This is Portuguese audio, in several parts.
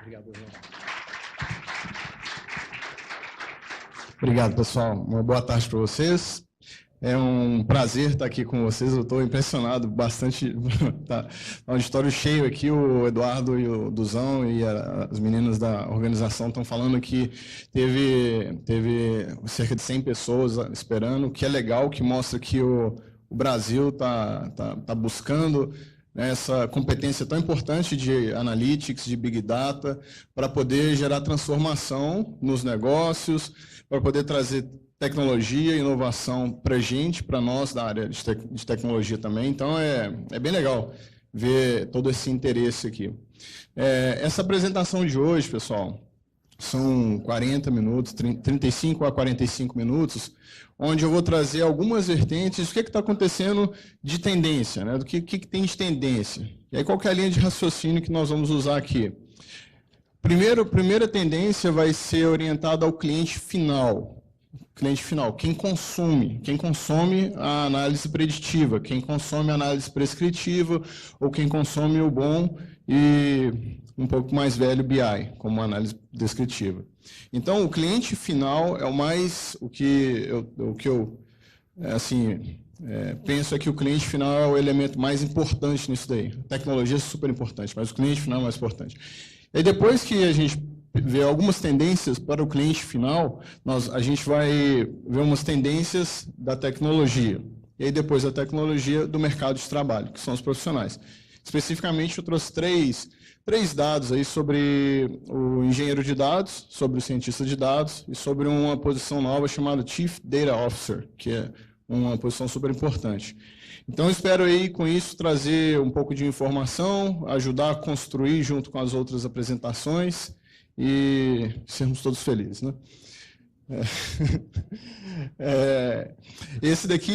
Obrigado, João. Obrigado, pessoal. Uma boa tarde para vocês. É um prazer estar aqui com vocês. Eu estou impressionado bastante. Tá um auditório cheio aqui. O Eduardo e o Duzão e as meninas da organização estão falando que teve cerca de 100 pessoas esperando, o que é legal, que mostra que o Brasil está buscando essa competência tão importante de analytics, de Big Data, para poder gerar transformação nos negócios, para poder trazer tecnologia e inovação para a gente, para nós da área de tecnologia também. Então, é bem legal ver todo esse interesse aqui. Essa apresentação de hoje, pessoal, são 40 minutos, 35 a 45 minutos, onde eu vou trazer algumas vertentes do que está acontecendo de tendência, né? Do que tem de tendência. E aí, qual que é a linha de raciocínio que nós vamos usar aqui? Primeira tendência vai ser orientada ao cliente final. Quem consome a análise preditiva, quem consome a análise prescritiva, ou quem consome o bom e um pouco mais velho BI, como análise descritiva. Então, o cliente final é o que eu penso é que o cliente final é o elemento mais importante nisso daí. A tecnologia é super importante, mas o cliente final é mais importante. E aí, depois que a gente ver algumas tendências para o cliente final, a gente vai ver umas tendências da tecnologia. E aí depois da tecnologia do mercado de trabalho, que são os profissionais. Especificamente, eu trouxe três dados aí sobre o engenheiro de dados, sobre o cientista de dados e sobre uma posição nova chamada Chief Data Officer, que é uma posição super importante. Então, eu espero aí, com isso, trazer um pouco de informação, ajudar a construir junto com as outras apresentações, e sermos todos felizes, né? Esse daqui,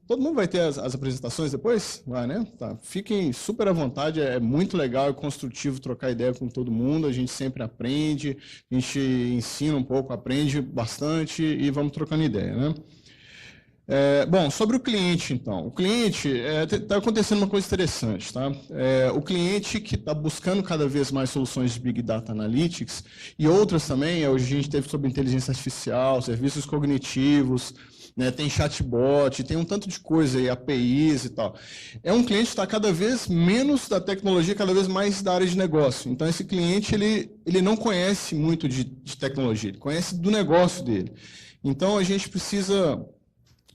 todo mundo vai ter as apresentações depois? Vai, né? Tá. Fiquem super à vontade, é muito legal e construtivo trocar ideia com todo mundo, a gente sempre aprende, a gente ensina um pouco, aprende bastante e vamos trocando ideia, né? Bom, sobre o cliente, então. O cliente, está acontecendo uma coisa interessante, tá? O cliente que está buscando cada vez mais soluções de Big Data Analytics e outras também, hoje a gente teve sobre inteligência artificial, serviços cognitivos, né, tem chatbot, tem um tanto de coisa aí, APIs e tal. É um cliente que está cada vez menos da tecnologia, cada vez mais da área de negócio. Então, esse cliente, ele não conhece muito de tecnologia, ele conhece do negócio dele. Então, a gente precisa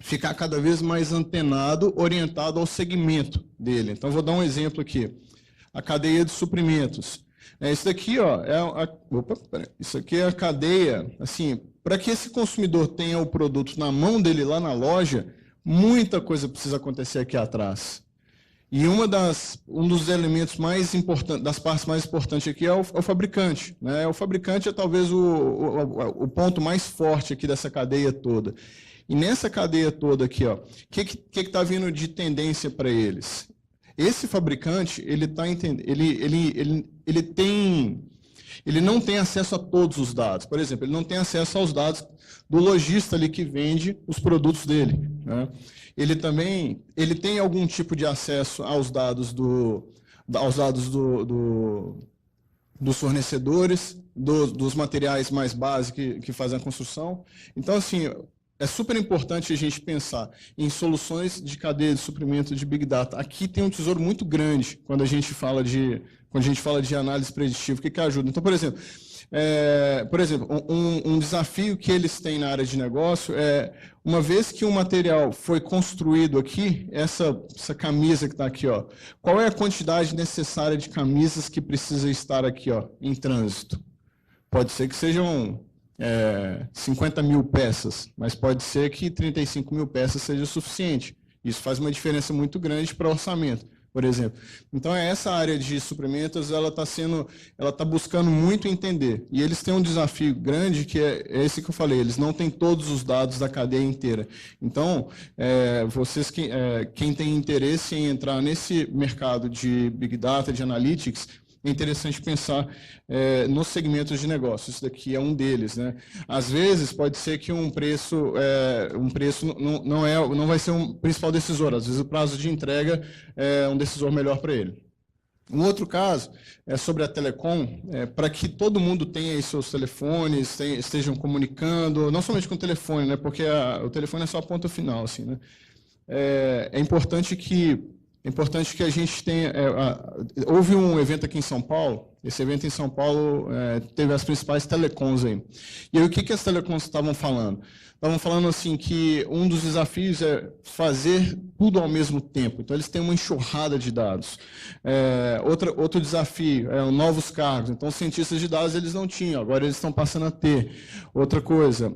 ficar cada vez mais antenado, orientado ao segmento dele. Então, vou dar um exemplo aqui. A cadeia de suprimentos. Isso daqui, ó, isso aqui é a cadeia, assim, para que esse consumidor tenha o produto na mão dele lá na loja, muita coisa precisa acontecer aqui atrás. E um dos elementos mais importantes, das partes mais importantes aqui é o fabricante, né? O fabricante é talvez o ponto mais forte aqui dessa cadeia toda. E nessa cadeia toda aqui, ó, o que está vindo de tendência para eles? Esse fabricante, ele não tem acesso a todos os dados. Por exemplo, ele não tem acesso aos dados do lojista ali que vende os produtos dele, né? Ele tem algum tipo de acesso aos dados dos fornecedores, dos materiais mais básicos que fazem a construção. Então, assim, é super importante a gente pensar em soluções de cadeia de suprimento de Big Data. Aqui tem um tesouro muito grande quando a gente fala de análise preditiva. O que ajuda? Então, por exemplo, um desafio que eles têm na área de negócio é, uma vez que um material foi construído aqui, essa camisa que está aqui, ó, qual é a quantidade necessária de camisas que precisa estar aqui, ó, em trânsito? Pode ser que sejam 50 mil peças, mas pode ser que 35 mil peças seja o suficiente. Isso faz uma diferença muito grande para o orçamento, por exemplo. Então, essa área de suprimentos, ela está buscando muito entender. E eles têm um desafio grande, que é esse que eu falei, eles não têm todos os dados da cadeia inteira. Então, vocês, quem tem interesse em entrar nesse mercado de Big Data, de Analytics, é interessante pensar nos segmentos de negócio. Isso daqui é um deles, né? Às vezes, pode ser que um preço não vai ser um principal decisor. Às vezes, o prazo de entrega é um decisor melhor para ele. Um outro caso é sobre a telecom, para que todo mundo tenha aí seus telefones, estejam comunicando, não somente com o telefone, né, porque o telefone é só a ponta final, assim, né. É importante que a gente tenha... houve um evento aqui em São Paulo, esse evento em São Paulo teve as principais telecoms aí. E aí o que as telecoms estavam falando? Estavam falando assim que um dos desafios é fazer tudo ao mesmo tempo. Então, eles têm uma enxurrada de dados. Outro desafio é novos cargos. Então, os cientistas de dados eles não tinham, agora eles estão passando a ter. Outra coisa,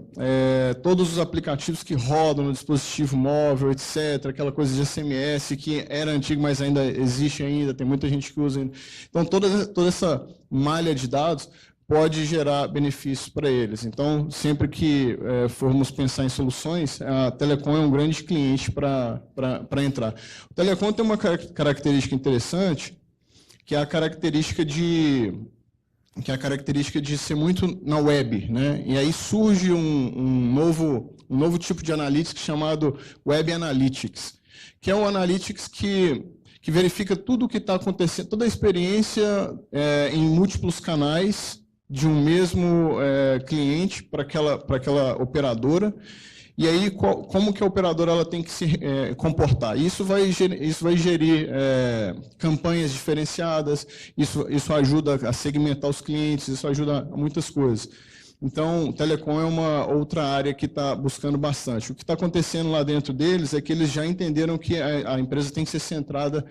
todos os aplicativos que rodam no dispositivo móvel, etc., aquela coisa de SMS que era antigo, mas ainda existe ainda, tem muita gente que usa ainda. Então, toda essa malha de dados pode gerar benefícios para eles. Então, sempre que formos pensar em soluções, a Telecom é um grande cliente para entrar. O Telecom tem uma característica interessante, que é a característica de ser muito na web, né? E aí surge um novo tipo de analytics chamado Web Analytics, que é um analytics que verifica tudo o que está acontecendo, toda a experiência em múltiplos canais de um mesmo cliente para aquela operadora, e aí como que a operadora ela tem que se comportar. Isso vai gerir campanhas diferenciadas, isso ajuda a segmentar os clientes, isso ajuda a muitas coisas. Então, telecom é uma outra área que está buscando bastante. O que está acontecendo lá dentro deles é que eles já entenderam que a empresa tem que ser centrada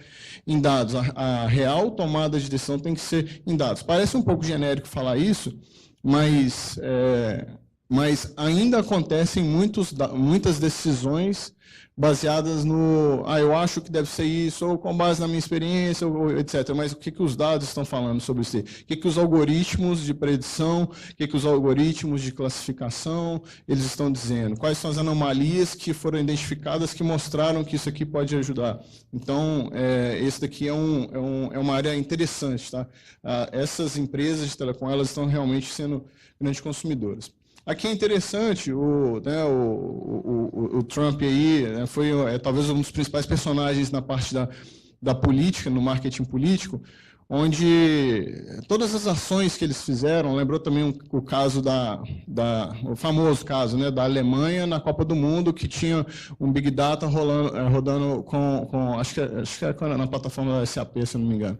em dados. A real tomada de decisão tem que ser em dados. Parece um pouco genérico falar isso, mas ainda acontecem muitas decisões baseadas no, eu acho que deve ser isso, ou com base na minha experiência, ou etc. Mas o que os dados estão falando sobre isso? O que os algoritmos de predição, o que os algoritmos de classificação, eles estão dizendo? Quais são as anomalias que foram identificadas que mostraram que isso aqui pode ajudar? Então, esse daqui é uma área interessante, tá? Essas empresas de telecom, elas estão realmente sendo grandes consumidoras. Aqui é interessante, o Trump aí, né, foi talvez um dos principais personagens na parte da política, no marketing político, onde todas as ações que eles fizeram, lembrou também o caso o famoso caso, né, da Alemanha na Copa do Mundo, que tinha um Big Data rodando acho que era na plataforma da SAP, se eu não me engano.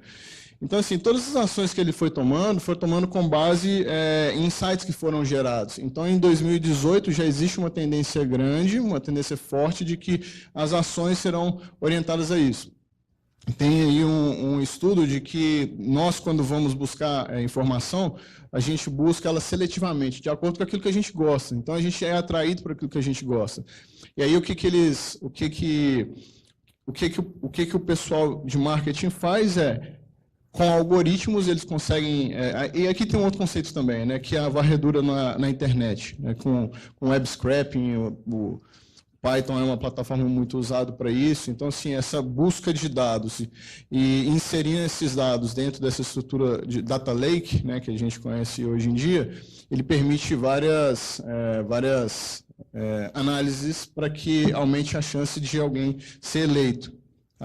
Então, assim, todas as ações que ele foi tomando com base em insights que foram gerados. Então, em 2018, já existe uma tendência grande, uma tendência forte de que as ações serão orientadas a isso. Tem aí um estudo de que nós, quando vamos buscar informação, a gente busca ela seletivamente, de acordo com aquilo que a gente gosta. Então, a gente é atraído por aquilo que a gente gosta. E aí, o que o pessoal de marketing faz com algoritmos, eles conseguem... e aqui tem um outro conceito também, né, que é a varredura na internet, né, com web scraping. O Python é uma plataforma muito usada para isso. Então, assim, essa busca de dados e inserindo esses dados dentro dessa estrutura de data lake, né, que a gente conhece hoje em dia, ele permite várias análises para que aumente a chance de alguém ser eleito.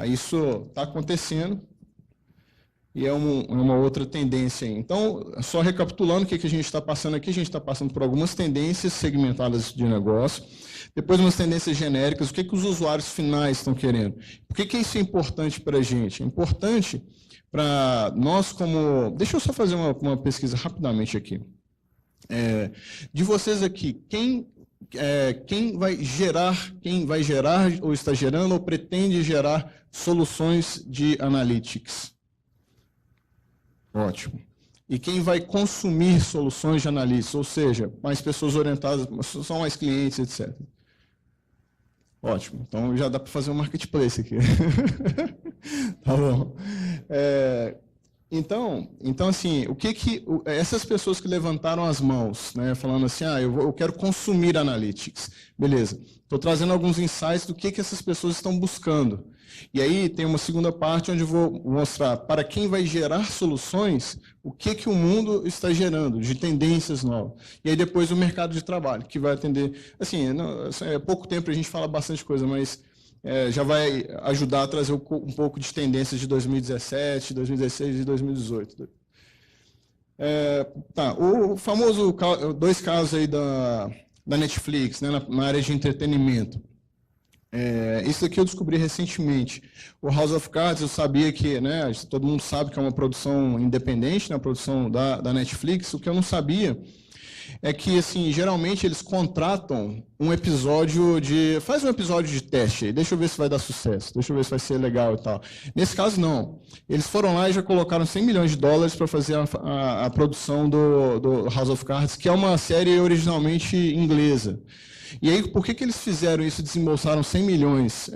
Isso está acontecendo. E é uma outra tendência aí. Então, só recapitulando o que a gente está passando aqui, a gente está passando por algumas tendências segmentadas de negócio, depois umas tendências genéricas, o que os usuários finais estão querendo. Por que isso é importante para a gente? É importante para nós como... Deixa eu só fazer uma pesquisa rapidamente aqui. De vocês aqui, quem vai gerar ou está gerando ou pretende gerar soluções de analytics? Ótimo. E quem vai consumir soluções de analytics, ou seja, mais pessoas orientadas, são mais clientes, etc. Ótimo. Então, já dá para fazer um marketplace aqui. Tá bom. Então, assim, essas pessoas que levantaram as mãos, né, falando assim, eu quero consumir analytics. Beleza. Estou trazendo alguns insights do que essas pessoas estão buscando. E aí tem uma segunda parte onde eu vou mostrar para quem vai gerar soluções, o que o mundo está gerando, de tendências novas. E aí depois o mercado de trabalho, que vai atender... Assim, é pouco tempo, a gente fala bastante coisa, mas já vai ajudar a trazer um pouco de tendências de 2017, 2016 e 2018. O famoso 2 casos aí da Netflix, né, na área de entretenimento. Isso aqui eu descobri recentemente. O House of Cards, eu sabia que, né, todo mundo sabe que é uma produção independente, né, a produção da Netflix. O que eu não sabia é que, assim, geralmente eles contratam um episódio faz um episódio de teste aí, deixa eu ver se vai dar sucesso, deixa eu ver se vai ser legal e tal. Nesse caso, não. Eles foram lá e já colocaram $100 milhões para fazer a produção do House of Cards, que é uma série originalmente inglesa. E aí, por que eles fizeram isso e desembolsaram $100 milhões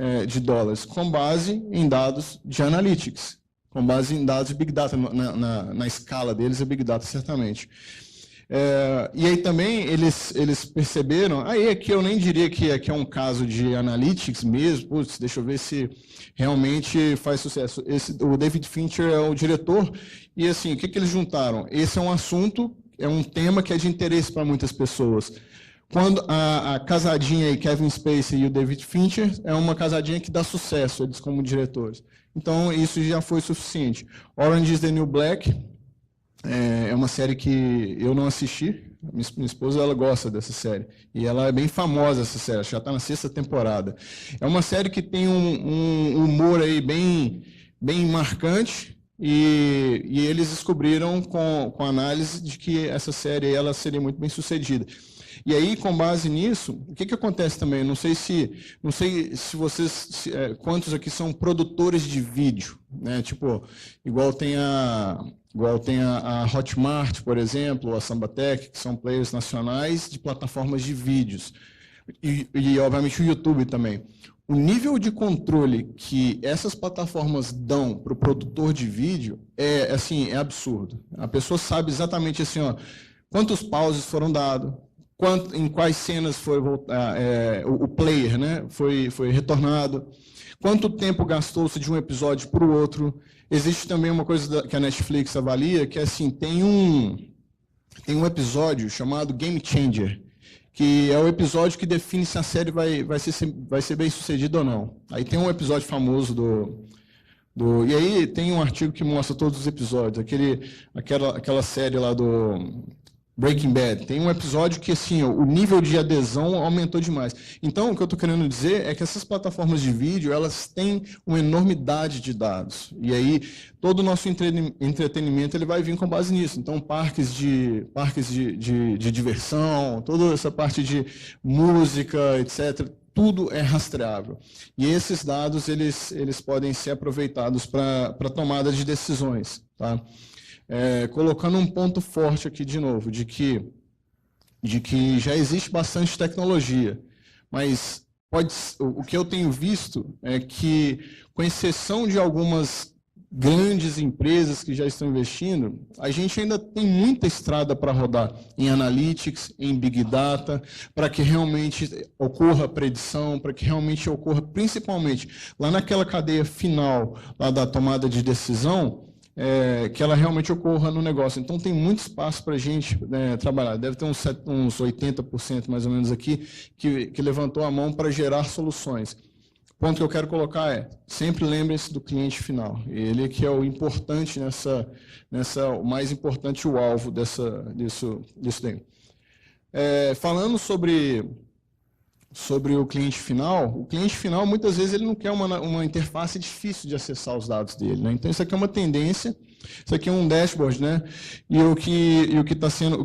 com base em dados de analytics, com base em dados de Big Data, na escala deles é Big Data, certamente. E aí também eles perceberam, aí aqui eu nem diria que aqui é um caso de analytics mesmo, putz, deixa eu ver se realmente faz sucesso. O David Fincher é o diretor, e assim, o que eles juntaram? Esse é um assunto, é um tema que é de interesse para muitas pessoas. Quando a casadinha aí, Kevin Spacey e o David Fincher, é uma casadinha que dá sucesso, eles como diretores. Então, isso já foi suficiente. Orange is the New Black é uma série que eu não assisti. Minha esposa, ela gosta dessa série. E ela é bem famosa, essa série, já está na 6ª temporada. É uma série que tem um humor aí bem marcante, e eles descobriram com análise de que essa série aí, ela seria muito bem sucedida. E aí, com base nisso, o que acontece também? Não sei se vocês, quantos aqui são produtores de vídeo, né? Tipo, igual tem a Hotmart, por exemplo, a Sambatec, que são players nacionais de plataformas de vídeos. E obviamente, o YouTube também. O nível de controle que essas plataformas dão para o produtor de vídeo é absurdo. A pessoa sabe exatamente assim, quantos pauses foram dados, em quais cenas foi o player, né, foi retornado, quanto tempo gastou-se de um episódio para o outro. Existe também uma coisa que a Netflix avalia, que é assim, tem um episódio chamado Game Changer, que é o episódio que define se a série vai ser bem sucedida ou não. Aí tem um episódio famoso e aí tem um artigo que mostra todos os episódios, aquela série lá do Breaking Bad. Tem um episódio que assim, o nível de adesão aumentou demais. Então, o que eu estou querendo dizer é que essas plataformas de vídeo, elas têm uma enormidade de dados. E aí, todo o nosso entretenimento ele vai vir com base nisso. Então, parques de diversão, toda essa parte de música, etc., tudo é rastreável. E esses dados, eles podem ser aproveitados para tomada de decisões, tá? Colocando um ponto forte aqui de novo, de que já existe bastante tecnologia, mas o que eu tenho visto é que, com exceção de algumas grandes empresas que já estão investindo, a gente ainda tem muita estrada para rodar em analytics, em big data, para que realmente ocorra a predição, para que realmente ocorra, principalmente lá naquela cadeia final lá da tomada de decisão, que ela realmente ocorra no negócio. Então, tem muito espaço para a gente trabalhar. Deve ter uns 80% mais ou menos aqui que levantou a mão para gerar soluções. O ponto que eu quero colocar sempre lembrem-se do cliente final. Ele que é o importante o mais importante, o alvo disso daí. Falando sobre o cliente final muitas vezes ele não quer uma interface difícil de acessar os dados dele, né? Então isso aqui é uma tendência, isso aqui é um dashboard, né? E o que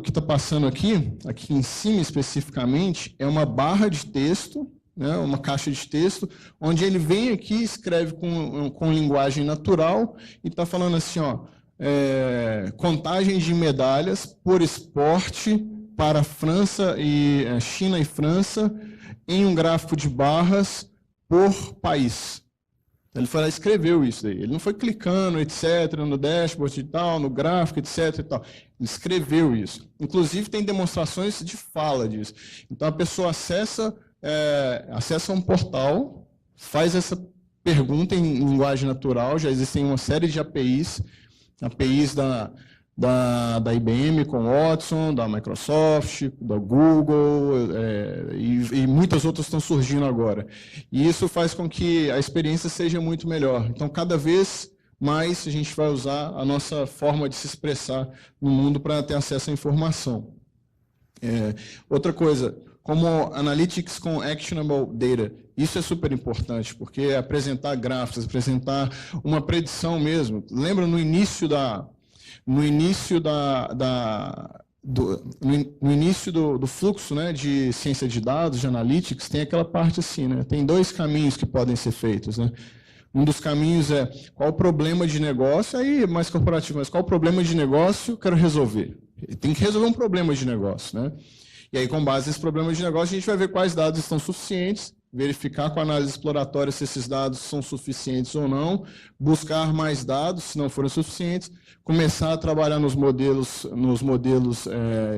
está passando aqui em cima especificamente, é uma barra de texto, né? Uma caixa de texto, onde ele vem aqui e escreve com linguagem natural e está falando assim, contagem de medalhas por esporte para França e China e França, em um gráfico de barras por país. Ele foi lá e escreveu isso aí. Ele não foi clicando, etc., no dashboard e tal, no gráfico, etc. e tal. Ele escreveu isso. Inclusive, tem demonstrações de fala disso. Então, a pessoa acessa um portal, faz essa pergunta em linguagem natural, já existem uma série de APIs da IBM com Watson, da Microsoft, da Google, e muitas outras estão surgindo agora. E isso faz com que a experiência seja muito melhor. Então, cada vez mais a gente vai usar a nossa forma de se expressar no mundo para ter acesso à informação. Outra coisa, como Analytics com Actionable Data, isso é super importante, porque apresentar gráficos, apresentar uma predição mesmo. Lembra no início do fluxo, né, de ciência de dados, de analytics, tem aquela parte assim, né? Tem dois caminhos que podem ser feitos, né? Um dos caminhos é qual o problema de negócio, aí mais corporativo, mas qual o problema de negócio eu quero resolver? Tem que resolver um problema de negócio, né? E aí, com base nesse problema de negócio, a gente vai ver quais dados estão suficientes, verificar com a análise exploratória se esses dados são suficientes ou não, buscar mais dados, se não forem suficientes, começar a trabalhar nos modelos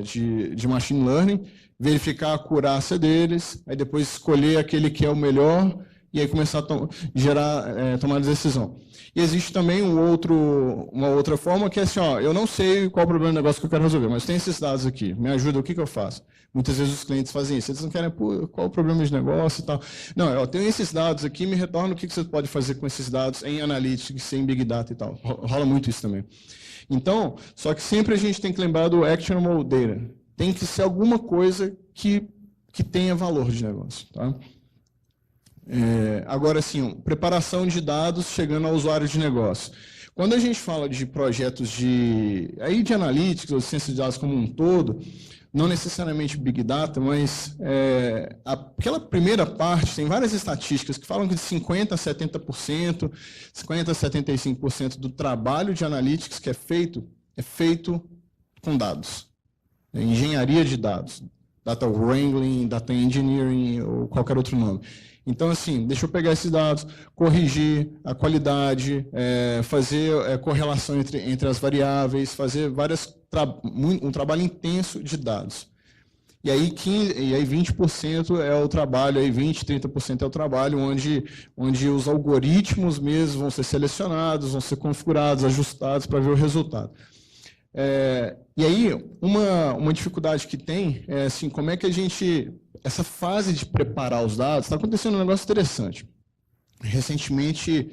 de machine learning, verificar a acurácia deles, aí depois escolher aquele que é o melhor, e aí começar a tomar decisão. E existe também uma outra forma que é assim, eu não sei qual é o problema do negócio que eu quero resolver, mas tem esses dados aqui, me ajuda, o que eu faço? Muitas vezes os clientes fazem isso, eles não querem, qual é o problema de negócio e tal. Não, eu tenho esses dados aqui, me retorna o que você pode fazer com esses dados em Analytics, em Big Data e tal. Rola muito isso também. Então, só que sempre a gente tem que lembrar do Actionable Data. Tem que ser alguma coisa que tenha valor de negócio, tá? Agora, sim, preparação de dados chegando ao usuário de negócio. Quando a gente fala de projetos de analytics ou ciência de dados como um todo, não necessariamente Big Data, mas aquela primeira parte, tem várias estatísticas que falam que de 50% a 70%, 50% a 75% do trabalho de analytics que é feito com dados. Engenharia de dados, data wrangling, data engineering ou qualquer outro nome. Então, assim, deixa eu pegar esses dados, corrigir a qualidade, fazer correlação entre as variáveis, fazer um trabalho intenso de dados. E aí 20% é o trabalho, aí 20%, 30% é o trabalho onde os algoritmos mesmos vão ser selecionados, vão ser configurados, ajustados para ver o resultado. E aí, uma dificuldade que tem é assim, como é que essa fase de preparar os dados, está acontecendo um negócio interessante. Recentemente,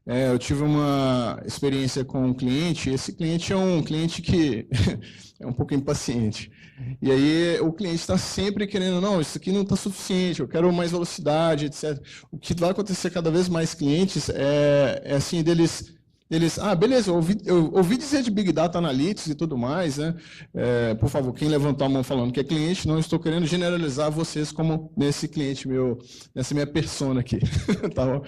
eu tive uma experiência com um cliente, esse cliente é um cliente que é um pouco impaciente. E aí o cliente está sempre querendo, não, isso aqui não está suficiente, eu quero mais velocidade, etc. O que vai acontecer cada vez mais clientes é assim, deles, beleza, eu ouvi dizer de Big Data Analytics e tudo mais, né? Por favor, quem levantou a mão falando que é cliente, não estou querendo generalizar vocês como nesse cliente meu, nessa minha persona aqui, tá bom?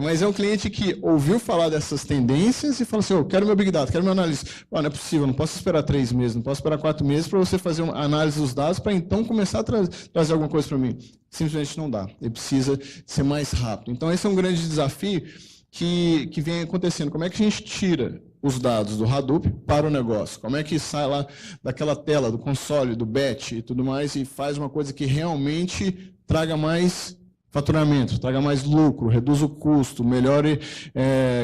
Mas é um cliente que ouviu falar dessas tendências e falou assim, eu quero meu Big Data, quero meu análise. Não é possível, não posso esperar 3 meses, não posso esperar 4 meses para você fazer uma análise dos dados para então começar a trazer alguma coisa para mim. Simplesmente não dá, ele precisa ser mais rápido. Então esse é um grande desafio que vem acontecendo. Como é que a gente tira os dados do Hadoop para o negócio? Como é que sai lá daquela tela, do console, do batch e tudo mais, e faz uma coisa que realmente traga mais faturamento, traga mais lucro, reduz o custo, melhore,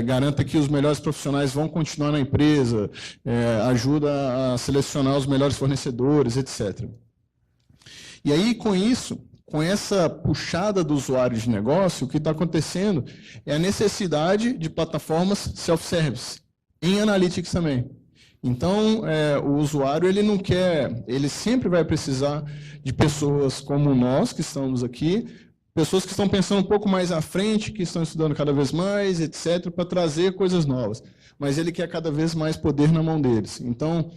garanta que os melhores profissionais vão continuar na empresa, ajuda a selecionar os melhores fornecedores, etc. E aí, com isso, com essa puxada do usuário de negócio, o que está acontecendo é a necessidade de plataformas self-service, em Analytics também. Então, o usuário ele sempre vai precisar de pessoas como nós, que estamos aqui, pessoas que estão pensando um pouco mais à frente, que estão estudando cada vez mais, etc., para trazer coisas novas. Mas ele quer cada vez mais poder na mão deles. Então,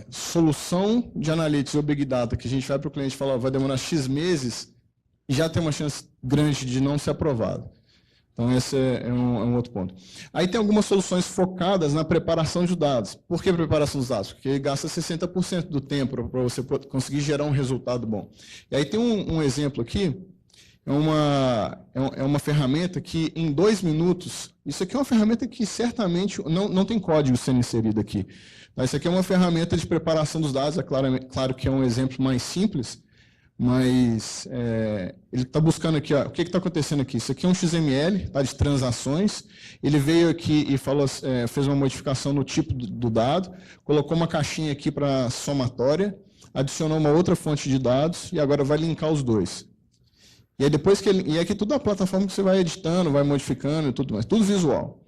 solução de analytics ou Big Data que a gente vai para o cliente e fala, vai demorar X meses, e já tem uma chance grande de não ser aprovado. Então, esse é um outro ponto. Aí tem algumas soluções focadas na preparação de dados. Por que preparação dos dados? Porque gasta 60% do tempo para você conseguir gerar um resultado bom. E aí tem um exemplo aqui, é uma ferramenta que em 2 minutos, isso aqui é uma ferramenta que certamente não tem código sendo inserido aqui. Isso aqui é uma ferramenta de preparação dos dados, claro que é um exemplo mais simples, mas ele está buscando aqui, ó, o que está acontecendo aqui? Isso aqui é um XML, tá, de transações. Ele veio aqui e falou, fez uma modificação no tipo do dado, colocou uma caixinha aqui para somatória, adicionou uma outra fonte de dados e agora vai linkar os dois. E aí depois que e aqui tudo é a plataforma que você vai editando, vai modificando e tudo mais, tudo visual.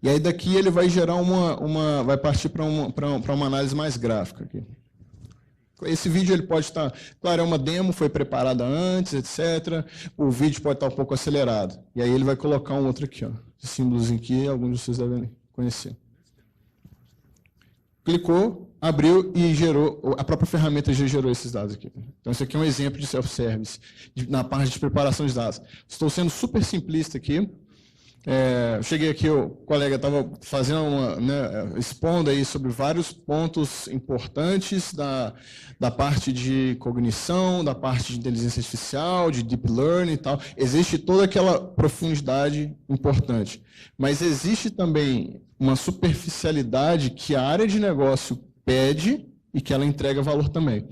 E aí daqui ele vai gerar vai partir para uma análise mais gráfica aqui. Esse vídeo ele pode estar, claro, é uma demo, foi preparada antes, etc. O vídeo pode estar um pouco acelerado. E aí ele vai colocar um outro aqui, ó, esse símbolozinho aqui, alguns de vocês devem conhecer. Clicou, abriu e gerou, a própria ferramenta já gerou esses dados aqui. Então, esse aqui é um exemplo de self-service, na parte de preparação de dados. Estou sendo super simplista aqui. Cheguei aqui, o colega estava fazendo expondo aí sobre vários pontos importantes da parte de cognição, da parte de inteligência artificial, de deep learning e tal. Existe toda aquela profundidade importante, mas existe também uma superficialidade que a área de negócio pede e que ela entrega valor também.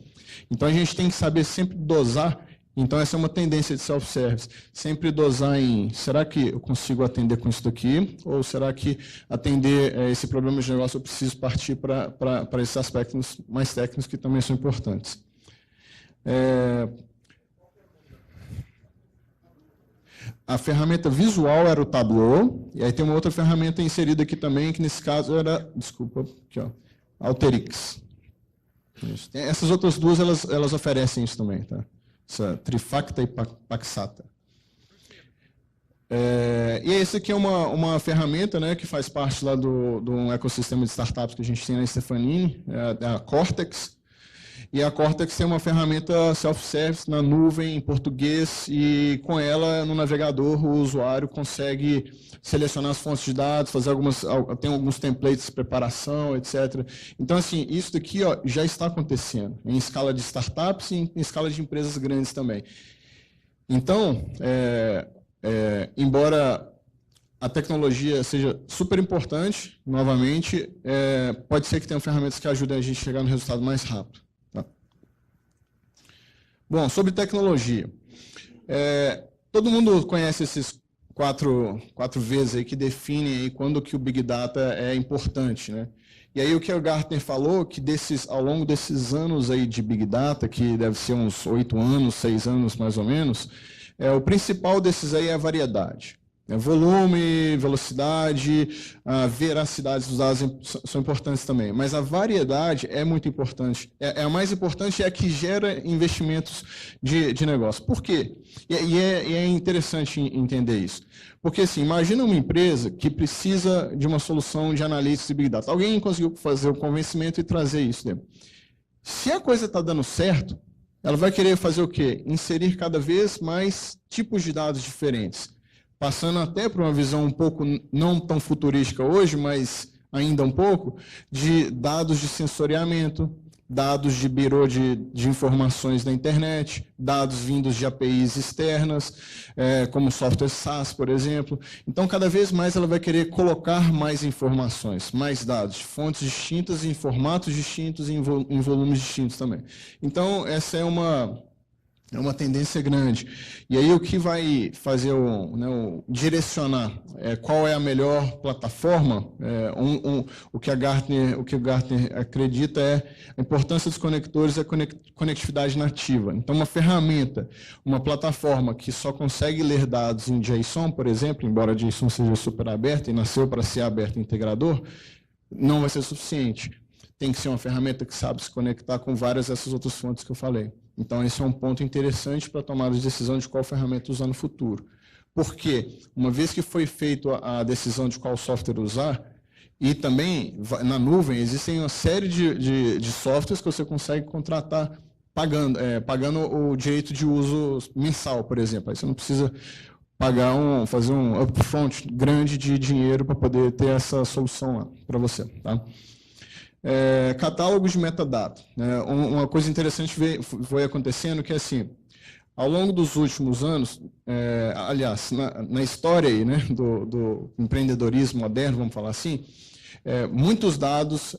Então a gente tem que saber sempre dosar. Então, essa é uma tendência de self-service. Sempre dosar em, será que eu consigo atender com isso daqui? Ou será que atender esse problema de negócio eu preciso partir para esses aspectos mais técnicos que também são importantes? A ferramenta visual era o Tableau, e aí tem uma outra ferramenta inserida aqui também, que nesse caso era, desculpa, aqui, ó, Alteryx. Essas outras duas, elas oferecem isso também, tá? Essa Trifacta e Paxata. E essa aqui é uma ferramenta, né, que faz parte lá do ecossistema de startups que a gente tem na Stefanini, a Cortex. E a Cortex é uma ferramenta self-service na nuvem, em português, e com ela, no navegador, o usuário consegue selecionar as fontes de dados, tem alguns templates de preparação, etc. Então, assim, isso daqui, ó, já está acontecendo, em escala de startups e em escala de empresas grandes também. Então, embora a tecnologia seja super importante, novamente, pode ser que tenham ferramentas que ajudem a gente a chegar no resultado mais rápido. Bom, sobre tecnologia. Todo mundo conhece esses quatro Vs aí que definem aí quando que o Big Data é importante, né? E aí o que o Gartner falou, que ao longo desses anos aí de Big Data, que deve ser uns 8 anos, 6 anos mais ou menos, o principal desses aí é a variedade. Volume, velocidade, a veracidade dos dados são importantes também, mas a variedade é muito importante. A mais importante é a que gera investimentos de negócio. Por quê? E é interessante entender isso. Porque, assim, imagina uma empresa que precisa de uma solução de analytics e Big Data. Alguém conseguiu fazer o convencimento e trazer isso dentro. Se a coisa está dando certo, ela vai querer fazer o quê? Inserir cada vez mais tipos de dados diferentes. Passando até para uma visão um pouco, não tão futurística hoje, mas ainda um pouco, de dados de sensoriamento, dados de birô de informações da internet, dados vindos de APIs externas, como software SaaS, por exemplo. Então, cada vez mais ela vai querer colocar mais informações, mais dados, de fontes distintas, em formatos distintos e em volumes distintos também. Então, essa é uma tendência grande. E aí o que vai fazer direcionar qual é a melhor plataforma, o que o Gartner acredita é a importância dos conectores e a conectividade nativa. Então, uma ferramenta, uma plataforma que só consegue ler dados em JSON, por exemplo, embora JSON seja super aberto e nasceu para ser aberto e integrador, não vai ser suficiente. Tem que ser uma ferramenta que sabe se conectar com várias dessas outras fontes que eu falei. Então, esse é um ponto interessante para tomar a decisão de qual ferramenta usar no futuro. Porque, uma vez que foi feita a decisão de qual software usar, e também, na nuvem, existem uma série de softwares que você consegue contratar pagando o direito de uso mensal, por exemplo. Aí você não precisa fazer um upfront grande de dinheiro para poder ter essa solução lá para você. Tá? Catálogos de metadata. Uma coisa interessante foi acontecendo que, assim, ao longo dos últimos anos, aliás, na história aí, né, do empreendedorismo moderno, vamos falar assim, muitos dados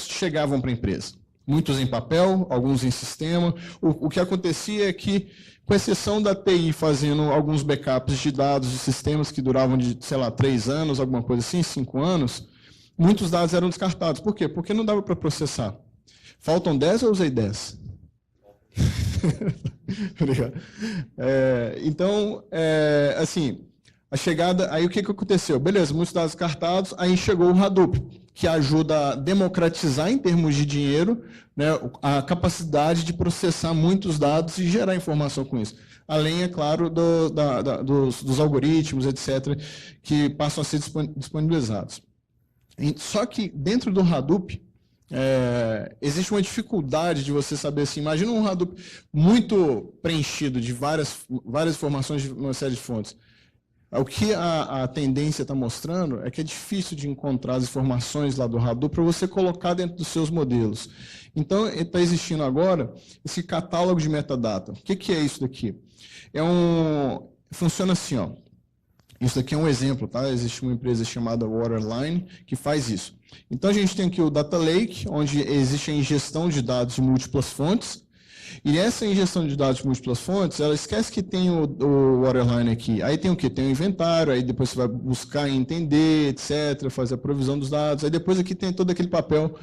chegavam para a empresa. muitos em papel, alguns em sistema. O que acontecia é que, com exceção da TI fazendo alguns backups de dados de sistemas que duravam de, sei lá, 3 anos, alguma coisa assim, 5 anos, muitos dados eram descartados. Por quê? Porque não dava para processar. Faltam 10, eu usei 10. Obrigado. Então, assim, a chegada, aí o que aconteceu? Beleza, muitos dados descartados, aí chegou o Hadoop, que ajuda a democratizar em termos de dinheiro, né, a capacidade de processar muitos dados e gerar informação com isso. Além, é claro, dos algoritmos, etc., que passam a ser disponibilizados. Só que dentro do Hadoop, existe uma dificuldade de você saber assim, imagina um Hadoop muito preenchido de várias informações de uma série de fontes. O que a tendência está mostrando é que é difícil de encontrar as informações lá do Hadoop para você colocar dentro dos seus modelos. Então, está existindo agora esse catálogo de metadata. O que é isso daqui? Funciona assim, ó. Isso aqui é um exemplo, tá? Existe uma empresa chamada Waterline que faz isso. Então, a gente tem aqui o Data Lake, onde existe a ingestão de dados de múltiplas fontes. E essa injeção de dados de múltiplas fontes, ela esquece que tem o Waterline aqui. Aí tem o quê? Tem o inventário, aí depois você vai buscar e entender, etc., fazer a provisão dos dados. Aí depois aqui tem todo aquele papel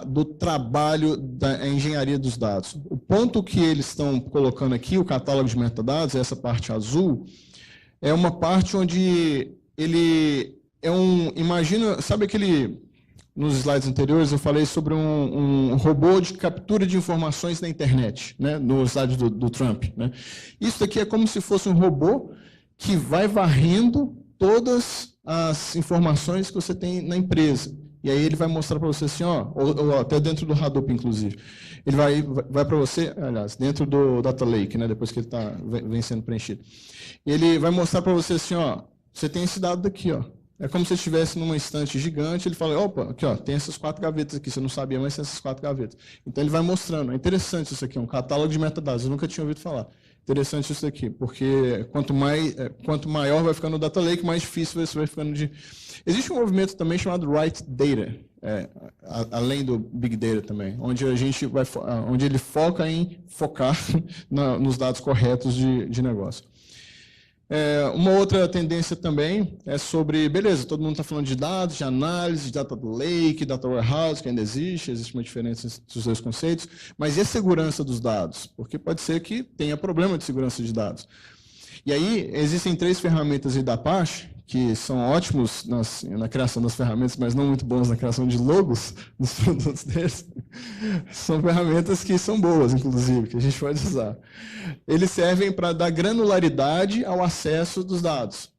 do trabalho da engenharia dos dados. O ponto que eles estão colocando aqui, o catálogo de metadados, essa parte azul, é uma parte onde ele imagina, sabe aquele... Nos slides anteriores eu falei sobre um robô de captura de informações na internet, né? No slide do Trump. Né? Isso daqui é como se fosse um robô que vai varrendo todas as informações que você tem na empresa. E aí ele vai mostrar para você assim, ó, ou até dentro do Hadoop, inclusive. Ele vai para você, aliás, dentro do Data Lake, né? Depois que ele vem sendo preenchido. Ele vai mostrar para você assim, ó, você tem esse dado daqui, ó. É como se estivesse numa estante gigante, ele fala, opa, aqui ó, tem essas 4 gavetas aqui, você não sabia, mas tem essas 4 gavetas. Então ele vai mostrando, é interessante isso aqui, é um catálogo de metadados, eu nunca tinha ouvido falar. Interessante isso aqui, porque quanto maior vai ficando o Data Lake, mais difícil você vai ficando de... Existe um movimento também chamado Right Data, além do Big Data também, onde onde ele foca em focar nos dados corretos de negócio. Uma outra tendência também é sobre, beleza, todo mundo está falando de dados, de análise, de data lake, data warehouse, que ainda existe uma diferença entre os dois conceitos, mas e a segurança dos dados? Porque pode ser que tenha problema de segurança de dados. E aí, existem 3 ferramentas aí da Apache, que são ótimos na criação das ferramentas, mas não muito bons na criação de logos dos produtos deles. São ferramentas que são boas, inclusive, que a gente pode usar. Eles servem para dar granularidade ao acesso dos dados.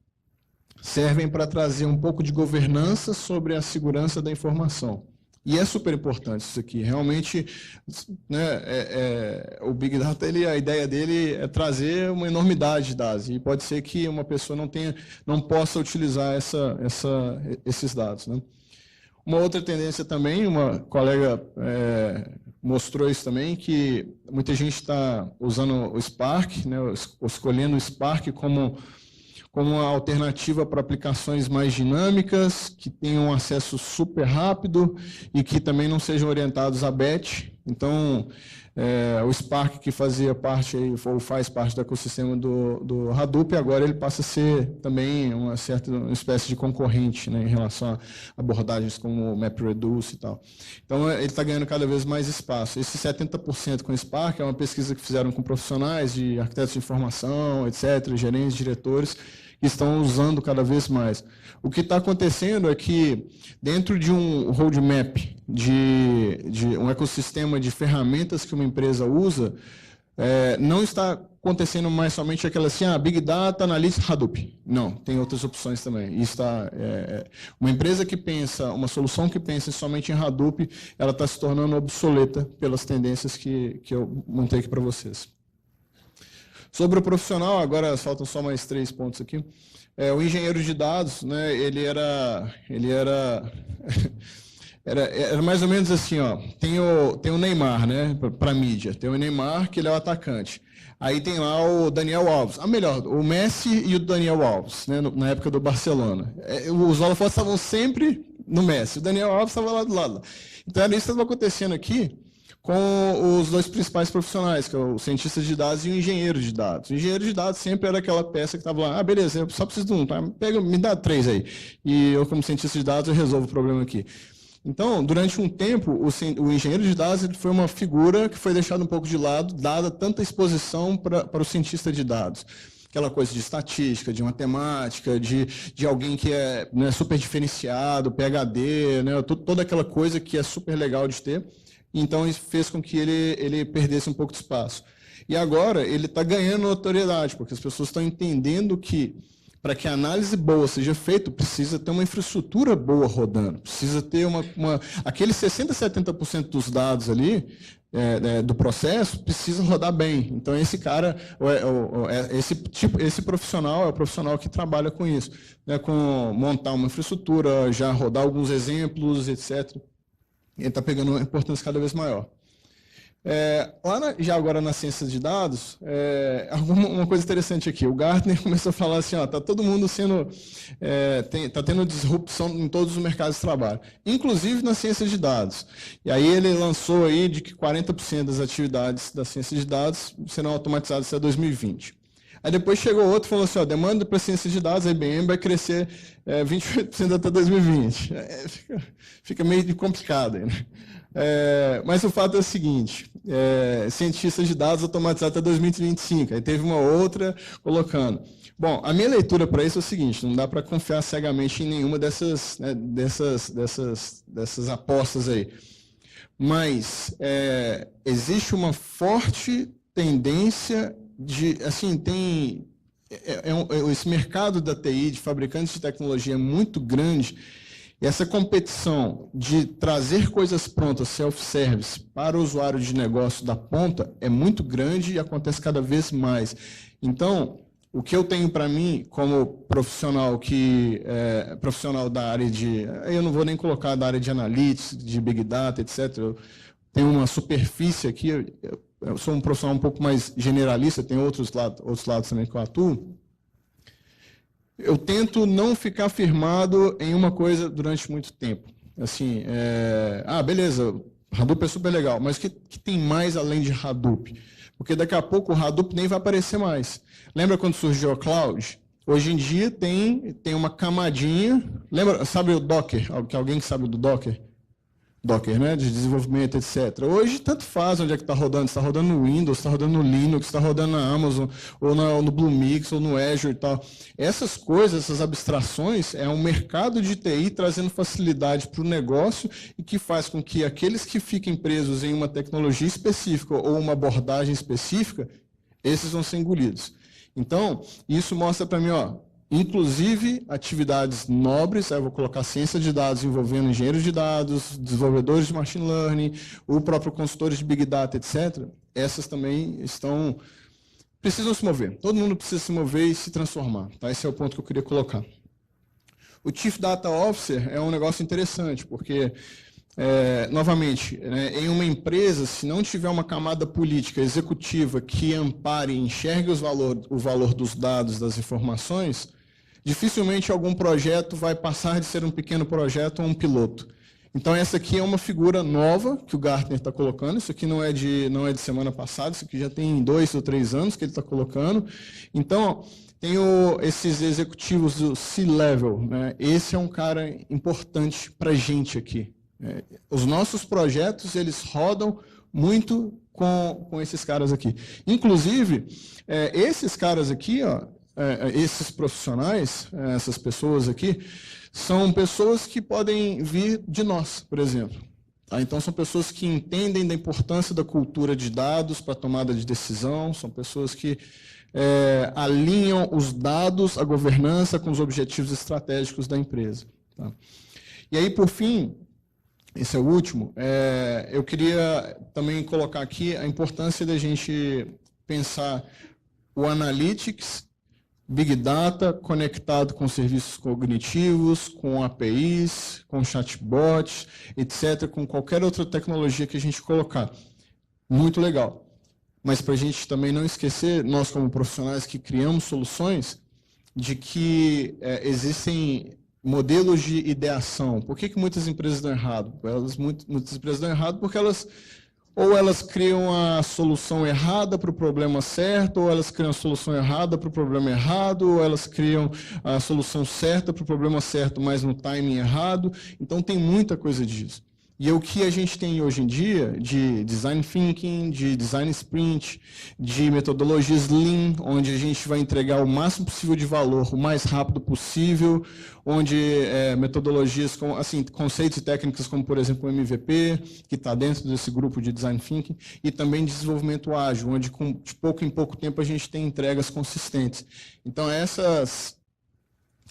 Servem para trazer um pouco de governança sobre a segurança da informação. E é super importante isso aqui. Realmente, né, o Big Data, a ideia dele é trazer uma enormidade de dados. E pode ser que uma pessoa não possa utilizar esses dados. Né? Uma outra tendência também, uma colega mostrou isso também, que muita gente está usando o Spark, né, escolhendo o Spark como uma alternativa para aplicações mais dinâmicas, que tenham acesso super rápido e que também não sejam orientados a batch. Então, o Spark, que fazia parte, ou faz parte do ecossistema do Hadoop, agora ele passa a ser também uma espécie de concorrente, né, em relação a abordagens como MapReduce e tal. Então, ele está ganhando cada vez mais espaço. Esse 70% com Spark é uma pesquisa que fizeram com profissionais de arquitetos de informação, etc., gerentes, diretores, que estão usando cada vez mais. O que está acontecendo é que, dentro de um roadmap, de um ecossistema de ferramentas que uma empresa usa, não está acontecendo mais somente aquela assim, Big Data, Analytics, Hadoop. Não, tem outras opções também. Uma empresa que pensa, uma solução que pensa somente em Hadoop, ela está se tornando obsoleta pelas tendências que eu montei aqui para vocês. Sobre o profissional, agora faltam só mais 3 pontos aqui. O engenheiro de dados, né, ele era mais ou menos assim, ó. Tem o Neymar, né, para mídia. Tem o Neymar, que ele é o atacante. Aí tem lá o Daniel Alves. Melhor, o Messi e o Daniel Alves, né, na época do Barcelona. Os holofotes estavam sempre no Messi. O Daniel Alves estava lá do lado. Então, era isso que estava acontecendo aqui com os dois principais profissionais, que é o cientista de dados e o engenheiro de dados. O engenheiro de dados sempre era aquela peça que estava lá, ah, beleza, eu só preciso de um, tá? Me dá 3 aí. E eu, como cientista de dados, eu resolvo o problema aqui. Então, durante um tempo, o engenheiro de dados ele foi uma figura que foi deixada um pouco de lado, dada tanta exposição para o cientista de dados. Aquela coisa de estatística, de matemática, de alguém que é, né, super diferenciado, PhD, né, toda aquela coisa que é super legal de ter. Então, isso fez com que ele perdesse um pouco de espaço. E agora, ele está ganhando notoriedade, porque as pessoas estão entendendo que, para que a análise boa seja feita, precisa ter uma infraestrutura boa rodando, precisa ter aqueles 60%, 70% dos dados ali, do processo, precisa rodar bem. Então, esse cara, esse profissional é o profissional que trabalha com isso, né, com montar uma infraestrutura, já rodar alguns exemplos, etc. Ele está pegando uma importância cada vez maior. Já agora na ciência de dados, uma coisa interessante aqui, o Gartner começou a falar assim, está todo mundo está tendo disrupção em todos os mercados de trabalho, inclusive na ciência de dados. E aí ele lançou aí de que 40% das atividades da ciência de dados serão automatizadas até 2020. Aí depois chegou outro e falou assim, demanda para ciência de dados, a IBM vai crescer 28% até 2020. Fica meio complicado aí, né? Mas o fato é o seguinte, cientistas de dados automatizados até 2025, aí teve uma outra colocando. Bom, a minha leitura para isso é o seguinte, não dá para confiar cegamente em nenhuma dessas apostas aí, mas existe uma forte tendência esse mercado da TI, de fabricantes de tecnologia é muito grande, e essa competição de trazer coisas prontas, self-service, para o usuário de negócio da ponta é muito grande e acontece cada vez mais. Então, o que eu tenho para mim, como profissional profissional da área eu não vou nem colocar da área de analytics, de big data, etc., eu tenho uma superfície aqui, eu sou um profissional um pouco mais generalista, tem outros lados também que eu atuo. Eu tento não ficar firmado em uma coisa durante muito tempo. Assim, beleza, Hadoop é super legal, mas o que tem mais além de Hadoop? Porque daqui a pouco o Hadoop nem vai aparecer mais. Lembra quando surgiu a Cloud? Hoje em dia tem uma camadinha. Lembra, sabe o Docker? Alguém que sabe do Docker? Docker, né, de desenvolvimento, etc. Hoje, tanto faz onde é que está rodando. Está rodando no Windows, está rodando no Linux, está rodando na Amazon, ou no Bluemix, ou no Azure e tal. Essas coisas, essas abstrações, é um mercado de TI trazendo facilidade para o negócio e que faz com que aqueles que fiquem presos em uma tecnologia específica ou uma abordagem específica, esses vão ser engolidos. Então, isso mostra para mim, inclusive atividades nobres, eu vou colocar ciência de dados envolvendo engenheiros de dados, desenvolvedores de machine learning, o próprio consultores de big data, etc. Essas também precisam se mover. Todo mundo precisa se mover e se transformar. Tá? Esse é o ponto que eu queria colocar. O Chief Data Officer é um negócio interessante, porque, novamente, né, em uma empresa, se não tiver uma camada política executiva que ampare e enxergue o valor dos dados, das informações, dificilmente algum projeto vai passar de ser um pequeno projeto ou um piloto. Então, essa aqui é uma figura nova que o Gartner está colocando. Isso aqui não é de semana passada, isso aqui já tem 2 ou 3 anos que ele está colocando. Então, tem esses executivos do C-Level, né? Esse é um cara importante para a gente aqui. Os nossos projetos, eles rodam muito com esses caras aqui. Inclusive, esses caras aqui, esses profissionais, essas pessoas aqui, são pessoas que podem vir de nós, por exemplo. Tá? Então, são pessoas que entendem da importância da cultura de dados para a tomada de decisão, são pessoas que alinham os dados, a governança com os objetivos estratégicos da empresa. Tá? E aí, por fim, esse é o último, eu queria também colocar aqui a importância da gente pensar o Analytics, Big Data conectado com serviços cognitivos, com APIs, com chatbots, etc., com qualquer outra tecnologia que a gente colocar. Muito legal. Mas para a gente também não esquecer, nós como profissionais que criamos soluções, de que existem modelos de ideação. Por que muitas empresas dão errado? Muitas empresas dão errado porque ou elas criam a solução errada para o problema certo, ou elas criam a solução errada para o problema errado, ou elas criam a solução certa para o problema certo, mas no timing errado. Então, tem muita coisa disso. E o que a gente tem hoje em dia de design thinking, de design sprint, de metodologias lean, onde a gente vai entregar o máximo possível de valor, o mais rápido possível, onde metodologias, assim, conceitos e técnicas como, por exemplo, o MVP, que está dentro desse grupo de design thinking, e também desenvolvimento ágil, onde de pouco em pouco tempo a gente tem entregas consistentes. Então,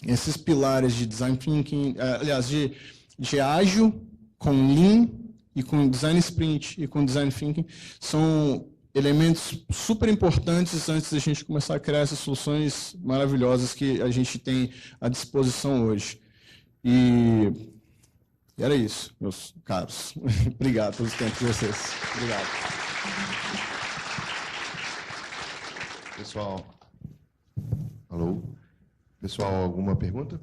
esses pilares de design thinking, aliás, de ágil, com Lean e com Design Sprint e com Design Thinking, são elementos super importantes antes da gente começar a criar essas soluções maravilhosas que a gente tem à disposição hoje. E era isso, meus caros. Obrigado pelo tempo de vocês. Obrigado. Pessoal, alô? Pessoal, alguma pergunta?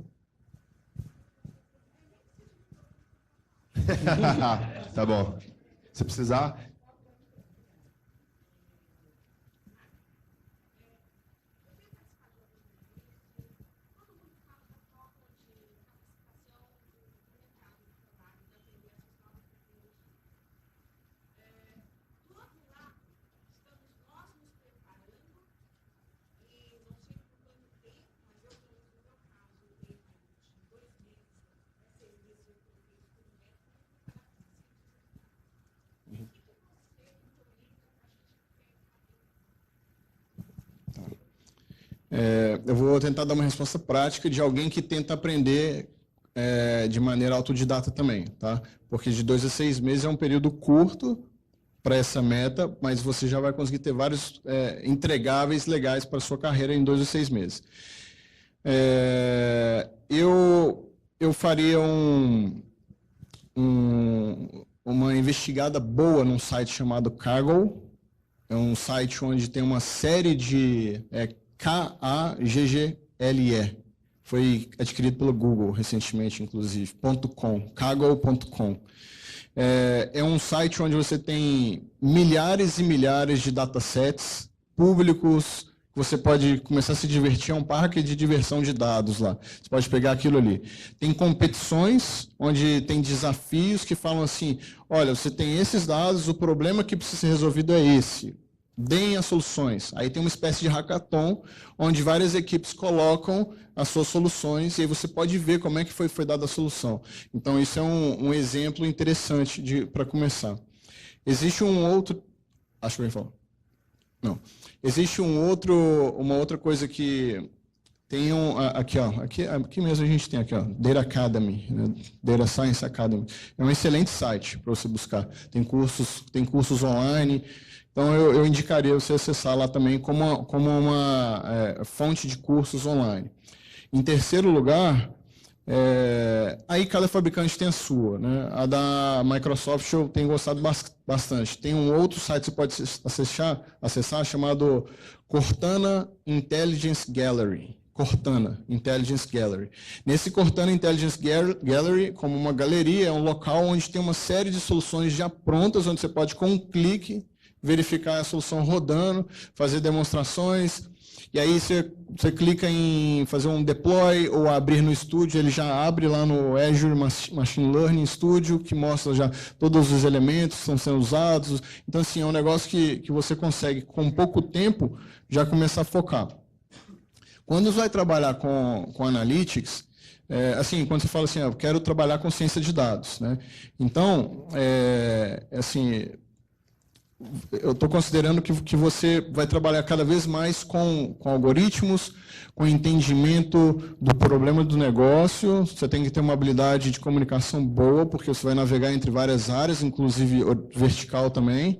Tá bom. Se precisar... Eu vou tentar dar uma resposta prática de alguém que tenta aprender de maneira autodidata também, tá? Porque de 2 a 6 meses é um período curto para essa meta, mas você já vai conseguir ter vários entregáveis legais para a sua carreira em 2 a 6 meses. Eu faria uma investigada boa num site chamado Kaggle. É um site onde tem uma série de... Kaggle. Foi adquirido pelo Google recentemente, inclusive. .com, kaggle.com. É um site onde você tem milhares e milhares de datasets públicos. Você pode começar a se divertir, é um parque de diversão de dados lá. Você pode pegar aquilo ali. Tem competições, onde tem desafios que falam assim, olha, você tem esses dados, o problema que precisa ser resolvido é esse. Deem as soluções. Aí tem uma espécie de hackathon, onde várias equipes colocam as suas soluções e aí você pode ver como é que foi dada a solução. Então, isso é um exemplo interessante para começar. Existe um outro... Acho que eu ia falar. Não. Existe uma outra coisa que tem aqui mesmo a gente tem aqui, ó, Data Academy, né? Data Science Academy. É um excelente site para você buscar. Tem cursos online. Então, eu indicaria você acessar lá também como uma fonte de cursos online. Em terceiro lugar, aí cada fabricante tem a sua, né? A da Microsoft eu tenho gostado bastante. Tem um outro site que você pode acessar chamado Cortana Intelligence Gallery. Cortana Intelligence Gallery. Nesse Cortana Intelligence Gallery, como uma galeria, é um local onde tem uma série de soluções já prontas, onde você pode, com um clique, verificar a solução rodando, fazer demonstrações, e aí você clica em fazer um deploy ou abrir no Studio, ele já abre lá no Azure Machine Learning Studio, que mostra já todos os elementos que estão sendo usados. Então, assim, é um negócio que você consegue, com pouco tempo, já começar a focar. Quando você vai trabalhar com Analytics, assim, quando você fala assim, eu quero trabalhar com ciência de dados, né? Então, assim... Eu estou considerando que você vai trabalhar cada vez mais com algoritmos, com entendimento do problema do negócio. Você tem que ter uma habilidade de comunicação boa, porque você vai navegar entre várias áreas, inclusive vertical também.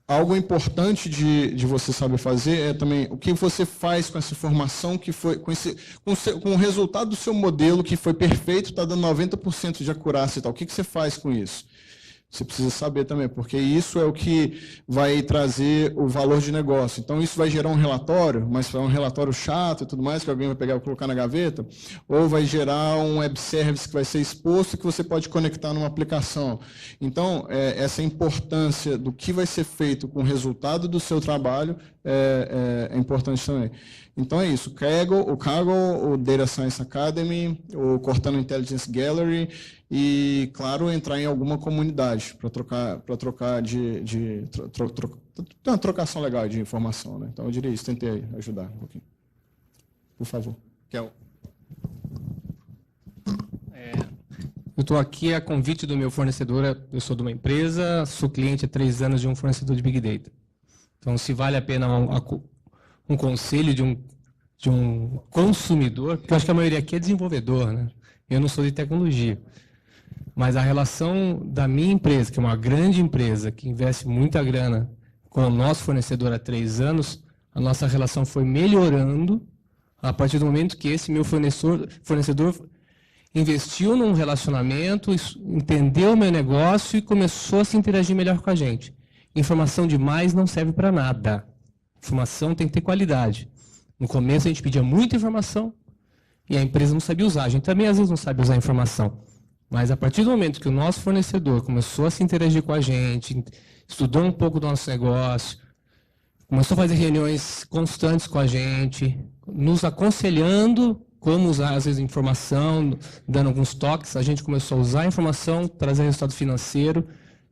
Algo importante de você saber fazer é também o que você faz com essa informação que foi com o resultado do seu modelo que foi perfeito, está dando 90% de acurácia e tal. O que você faz com isso? Você precisa saber também, porque isso é o que vai trazer o valor de negócio. Então, isso vai gerar um relatório, mas vai um relatório chato e tudo mais, que alguém vai pegar e colocar na gaveta, ou vai gerar um web service que vai ser exposto e que você pode conectar numa aplicação. Então, essa importância do que vai ser feito com o resultado do seu trabalho é importante também. Então, é isso. O Kaggle, o Data Science Academy, o Cortana Intelligence Gallery e, claro, entrar em alguma comunidade para trocar uma trocação legal de informação, né? Então, eu diria isso. Tentei ajudar um pouquinho. Por favor. Eu estou aqui a convite do meu fornecedor. Eu sou de uma empresa, sou cliente há 3 anos de um fornecedor de Big Data. Então, se vale a pena um conselho de um consumidor, porque eu acho que a maioria aqui é desenvolvedor, né? Eu não sou de tecnologia. Mas a relação da minha empresa, que é uma grande empresa, que investe muita grana com o nosso fornecedor há 3 anos, a nossa relação foi melhorando a partir do momento que esse meu fornecedor investiu num relacionamento, entendeu o meu negócio e começou a se interagir melhor com a gente. Informação demais não serve para nada. Informação tem que ter qualidade. No começo a gente pedia muita informação e a empresa não sabia usar. A gente também às vezes não sabe usar a informação. Mas a partir do momento que o nosso fornecedor começou a se interagir com a gente, estudou um pouco do nosso negócio, começou a fazer reuniões constantes com a gente, nos aconselhando como usar, às vezes, informação, dando alguns toques, a gente começou a usar a informação, trazer resultado financeiro,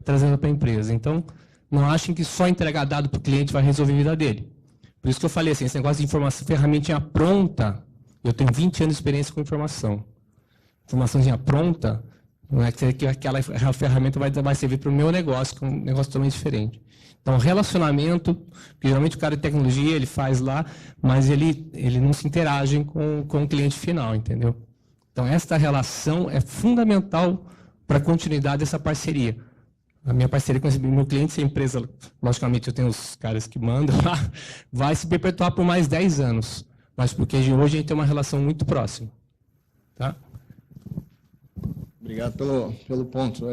trazendo para a empresa. Então, não achem que só entregar dado para o cliente vai resolver a vida dele. Por isso que eu falei assim, esse negócio de informação, ferramentinha pronta, eu tenho 20 anos de experiência com informação. Informaçãozinha pronta, não é que aquela ferramenta vai servir para o meu negócio, que é um negócio totalmente diferente. Então, relacionamento, porque geralmente o cara de tecnologia, ele faz lá, mas ele não se interage com o cliente final, entendeu? Então, esta relação é fundamental para a continuidade dessa parceria. A minha parceria com esse meu cliente, se a empresa, logicamente eu tenho os caras que mandam lá, vai se perpetuar por mais 10 anos. Mas porque hoje a gente tem uma relação muito próxima. Tá? Obrigado pelo ponto.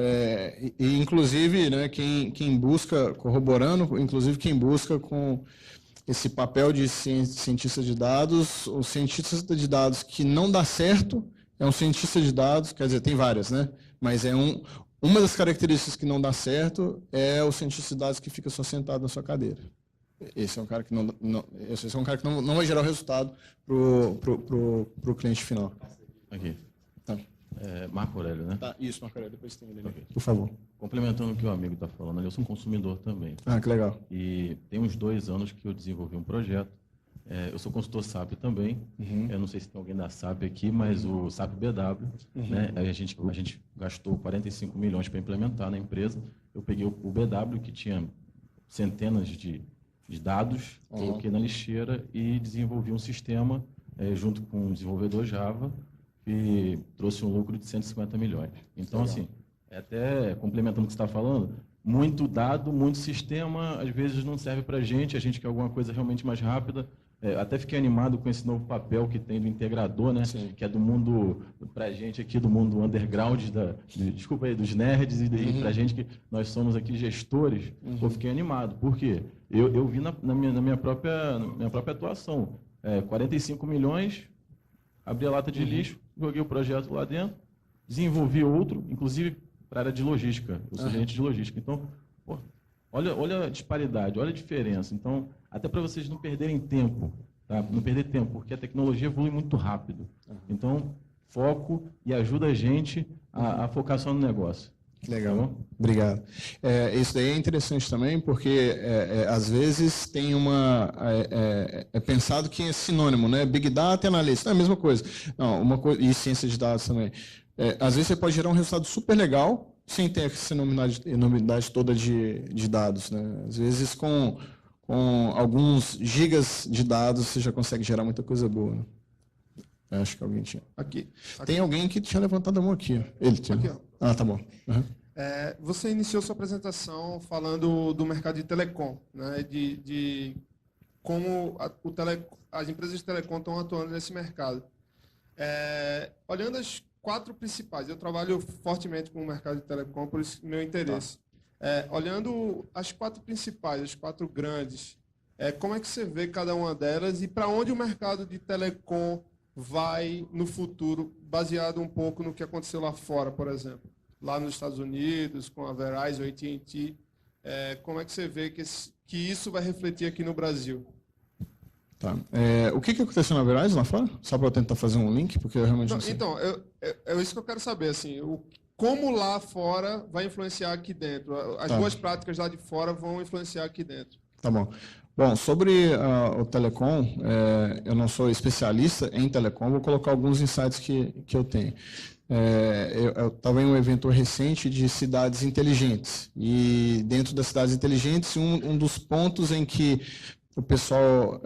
Inclusive, né, quem busca, corroborando, inclusive quem busca com esse papel de cientista de dados, o cientista de dados que não dá certo é um cientista de dados, quer dizer, tem várias, né? Mas uma das características que não dá certo é o cientista de dados que fica só sentado na sua cadeira. Esse é um cara que não vai gerar o resultado para o cliente final. Aqui. Tá. Marco Aurélio, né? Tá, isso, Marco Aurélio, depois tem ele. Okay. Por favor. Complementando o que o amigo está falando, eu sou um consumidor também. Ah, que legal. E tem uns 2 anos que eu desenvolvi um projeto. Eu sou consultor SAP também. Uhum. Eu não sei se tem alguém da SAP aqui, mas o SAP BW, né? A gente gastou 45 milhões para implementar na empresa. Eu peguei o BW, que tinha centenas de dados, coloquei na lixeira e desenvolvi um sistema junto com um desenvolvedor Java e trouxe um lucro de 150 milhões. Então, assim, até complementando o que você está falando, muito dado, muito sistema, às vezes não serve para a gente quer alguma coisa realmente mais rápida. Até fiquei animado com esse novo papel que tem do integrador, né? Sim. Que é do mundo, para a gente aqui, do mundo underground, desculpa aí, dos nerds, e para a gente que nós somos aqui gestores. Eu fiquei animado. Por quê? Eu vi na minha própria atuação. 45 milhões, abri a lata de lixo, joguei o projeto lá dentro, desenvolvi outro, inclusive para a área de logística. Eu sou gerente de logística. Então, pô, olha a disparidade, olha a diferença. Então, até para vocês não perderem tempo, tá? Não perder tempo, porque a tecnologia evolui muito rápido. Então, foco e ajuda a gente a focar só no negócio. Legal, Tá, obrigado. Isso daí é interessante também, porque às vezes tem é pensado que é sinônimo, né? Big Data e analista, é a mesma coisa. Não, e ciência de dados também. Às vezes você pode gerar um resultado super legal sem ter essa enormidade toda de dados, né? Às vezes com alguns gigas de dados você já consegue gerar muita coisa boa, né? Acho que alguém tinha. Aqui. Tem alguém que tinha levantado a mão aqui. Ele tinha. Aqui, ó. Ah, tá bom. Uhum. Você iniciou sua apresentação falando do mercado de telecom, né? De como as empresas de telecom estão atuando nesse mercado. Olhando 4 principais. Eu trabalho fortemente com o mercado de telecom, por isso meu interesse. Olhando as 4 principais, as 4 grandes, como é que você vê cada uma delas e para onde o mercado de telecom vai no futuro, baseado um pouco no que aconteceu lá fora, por exemplo, lá nos Estados Unidos, com a Verizon, a AT&T, como é que você vê que isso vai refletir aqui no Brasil? Tá. O que aconteceu na Verizon lá fora? Só para eu tentar fazer um link, porque eu realmente não sei. Então, é isso que eu quero saber, assim, como lá fora vai influenciar aqui dentro? As boas práticas lá de fora vão influenciar aqui dentro. Tá bom. Bom, sobre o telecom, eu não sou especialista em telecom, vou colocar alguns insights que eu tenho. Eu estava em um evento recente de cidades inteligentes, e dentro das cidades inteligentes, um dos pontos em que o pessoal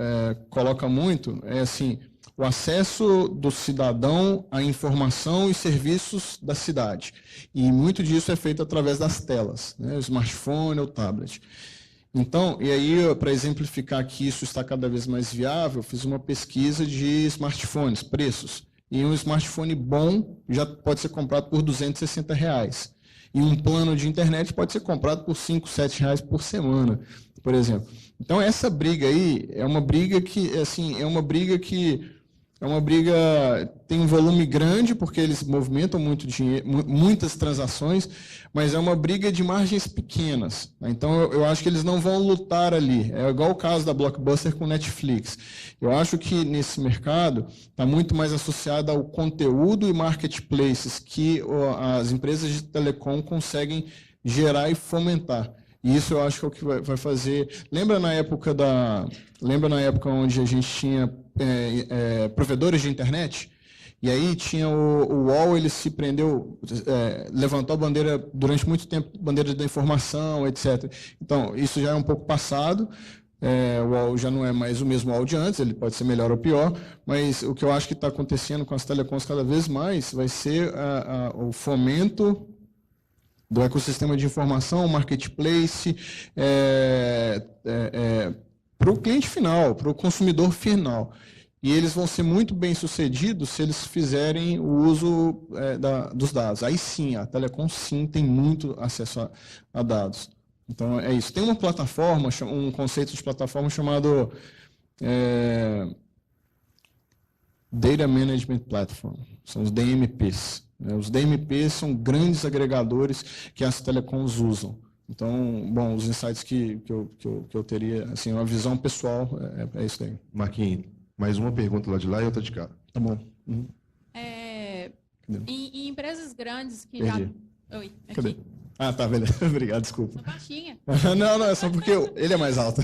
coloca muito é assim, o acesso do cidadão à informação e serviços da cidade. E muito disso é feito através das telas, né, o smartphone ou tablet. Então, e aí, para exemplificar que isso está cada vez mais viável, eu fiz uma pesquisa de smartphones, preços. E um smartphone bom já pode ser comprado por R$260. E um plano de internet pode ser comprado por R$5, R$7 por semana, por exemplo. Então, essa briga aí é uma briga que, assim, tem um volume grande, porque eles movimentam muito dinheiro, muitas transações, mas é uma briga de margens pequenas. Então, eu acho que eles não vão lutar ali. É igual o caso da Blockbuster com Netflix. Eu acho que nesse mercado está muito mais associado ao conteúdo e marketplaces que as empresas de telecom conseguem gerar e fomentar. E isso eu acho que é o que vai fazer. Lembra na época onde a gente tinha provedores de internet? E aí tinha o UOL, ele se prendeu, levantou a bandeira durante muito tempo, bandeira da informação, etc. Então, isso já é um pouco passado. O UOL já não é mais o mesmo UOL de antes, ele pode ser melhor ou pior, mas o que eu acho que está acontecendo com as telecoms cada vez mais vai ser o fomento do ecossistema de informação, marketplace, para o cliente final, para o consumidor final. E eles vão ser muito bem-sucedidos se eles fizerem o uso dos dados. Aí sim, a telecom sim tem muito acesso a dados. Então, é isso. Tem uma plataforma, um conceito de plataforma chamado Data Management Platform, são os DMPs. Os DMPs são grandes agregadores que as telecoms usam. Então, bom, os insights que eu teria, assim, uma visão pessoal, é isso daí. Marquinhos, mais uma pergunta lá de lá e outra de cá. Tá bom. Uhum. Em empresas grandes que Perdi. já... Oi, aqui. Cadê? Ah, tá, beleza. Obrigado, desculpa. Sou baixinha. Não, é só porque ele é mais alto.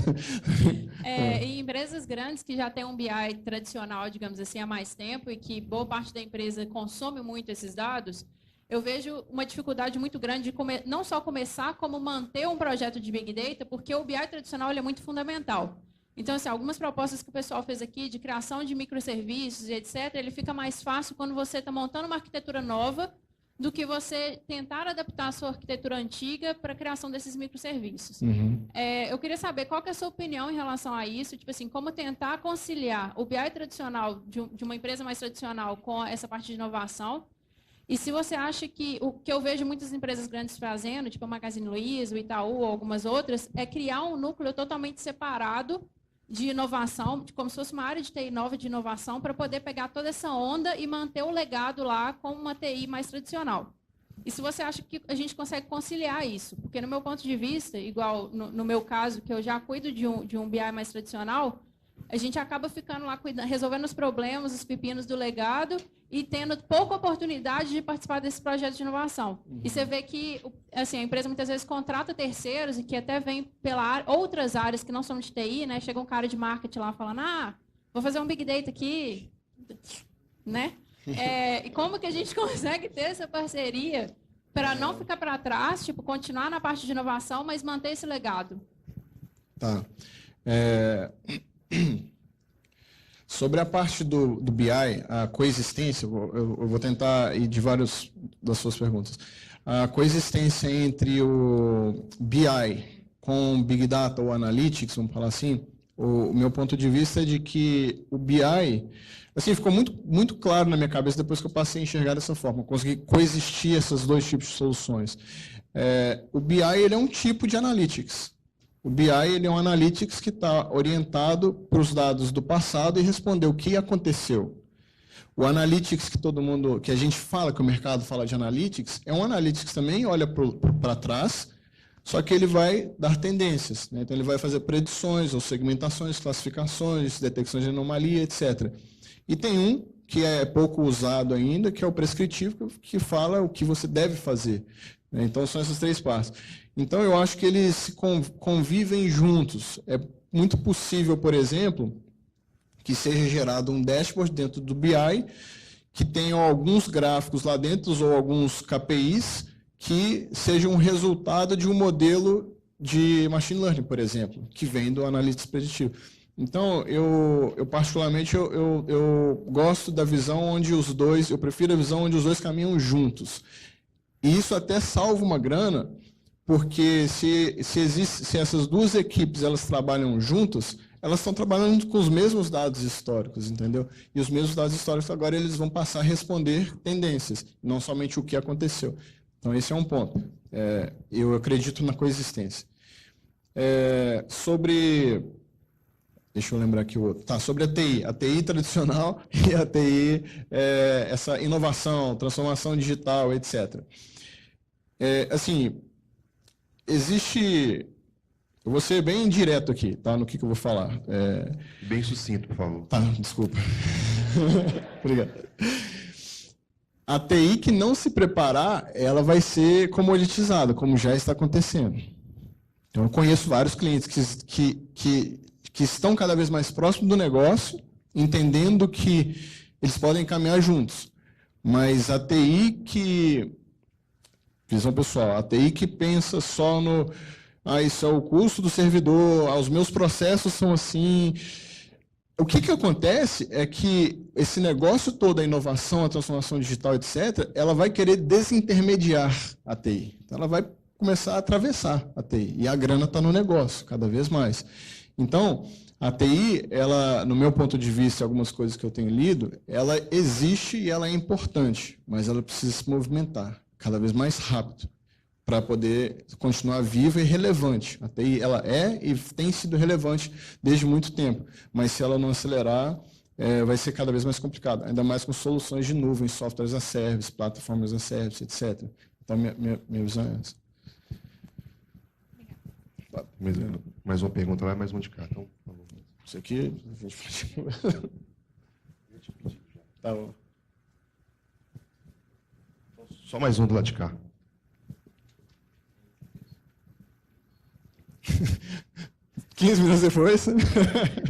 Em empresas grandes que já têm um BI tradicional, digamos assim, há mais tempo e que boa parte da empresa consome muito esses dados, eu vejo uma dificuldade muito grande de não só começar, como manter um projeto de Big Data, porque o BI tradicional ele é muito fundamental. Então, assim, algumas propostas que o pessoal fez aqui de criação de microserviços e etc., ele fica mais fácil quando você está montando uma arquitetura nova do que você tentar adaptar a sua arquitetura antiga para a criação desses microserviços. Uhum. Eu queria saber qual que é a sua opinião em relação a isso, tipo assim, como tentar conciliar o BI tradicional de uma empresa mais tradicional com essa parte de inovação, e se você acha que o que eu vejo muitas empresas grandes fazendo, tipo a Magazine Luiza, o Itaú ou algumas outras, é criar um núcleo totalmente separado de inovação, como se fosse uma área de TI nova de inovação, para poder pegar toda essa onda e manter o legado lá com uma TI mais tradicional. E se você acha que a gente consegue conciliar isso? Porque, no meu ponto de vista, igual no meu caso, que eu já cuido de um BI mais tradicional, a gente acaba ficando lá resolvendo os problemas, os pepinos do legado e tendo pouca oportunidade de participar desse projeto de inovação. Uhum. E você vê que assim, a empresa muitas vezes contrata terceiros e que até vem outras áreas que não são de TI, né? Chega um cara de marketing lá falando, vou fazer um Big Data aqui, né? E como que a gente consegue ter essa parceria para não ficar para trás, tipo, continuar na parte de inovação, mas manter esse legado? Tá. Sobre a parte do BI, a coexistência, eu vou tentar ir de várias das suas perguntas. A coexistência entre o BI com Big Data ou Analytics, vamos falar assim, O meu ponto de vista é de que o BI, assim, ficou muito claro na minha cabeça depois que eu passei a enxergar dessa forma, consegui coexistir esses dois tipos de soluções. O BI ele é um tipo de analytics. O BI ele é um analytics que está orientado para os dados do passado e responder o que aconteceu. O analytics que a gente fala, que o mercado fala de analytics, é um analytics também, olha para trás, só que ele vai dar tendências, né? Então ele vai fazer predições, ou segmentações, classificações, detecções de anomalia, etc. E tem um que é pouco usado ainda, que é o prescritivo, que fala o que você deve fazer. Então são essas três partes. Então eu acho que eles convivem juntos. É muito possível, por exemplo, que seja gerado um dashboard dentro do BI, que tenham alguns gráficos lá dentro, ou alguns KPIs, que sejam um resultado de um modelo de machine learning, por exemplo, que vem do analytics preditivo. Então, eu particularmente, eu gosto da visão onde os dois, eu prefiro a visão onde os dois caminham juntos. E isso até salva uma grana, porque se essas duas equipes elas trabalham juntas, elas estão trabalhando com os mesmos dados históricos, entendeu? E os mesmos dados históricos agora eles vão passar a responder tendências, não somente o que aconteceu. Então, esse é um ponto. Eu acredito na coexistência. Deixa eu lembrar aqui o outro. Tá, sobre a TI tradicional e a TI, essa inovação, transformação digital, etc. Assim, existe... Eu vou ser bem direto aqui, tá, no que eu vou falar. Bem sucinto, por favor. Tá, desculpa. Obrigado. A TI que não se preparar, ela vai ser comoditizada, como já está acontecendo. Então, eu conheço vários clientes que estão cada vez mais próximos do negócio, entendendo que eles podem caminhar juntos. Mas a TI visão pessoal, a TI que pensa só no... isso é o custo do servidor, os meus processos são assim... O que acontece é que esse negócio todo, a inovação, a transformação digital, etc., ela vai querer desintermediar a TI. Então, ela vai começar a atravessar a TI. E a grana está no negócio, cada vez mais. Então, a TI, ela, no meu ponto de vista, algumas coisas que eu tenho lido, ela existe e ela é importante, mas ela precisa se movimentar cada vez mais rápido, para poder continuar viva e relevante. A TI ela é e tem sido relevante desde muito tempo, mas se ela não acelerar, vai ser cada vez mais complicado, ainda mais com soluções de nuvem, softwares as a service, plataformas as a service, etc. Então, minha visão é essa. Mais uma pergunta lá, mais uma de cá. Então, por favor. Isso aqui, a gente pode... Tá bom. Só mais um do lado de cá. 15 minutos depois.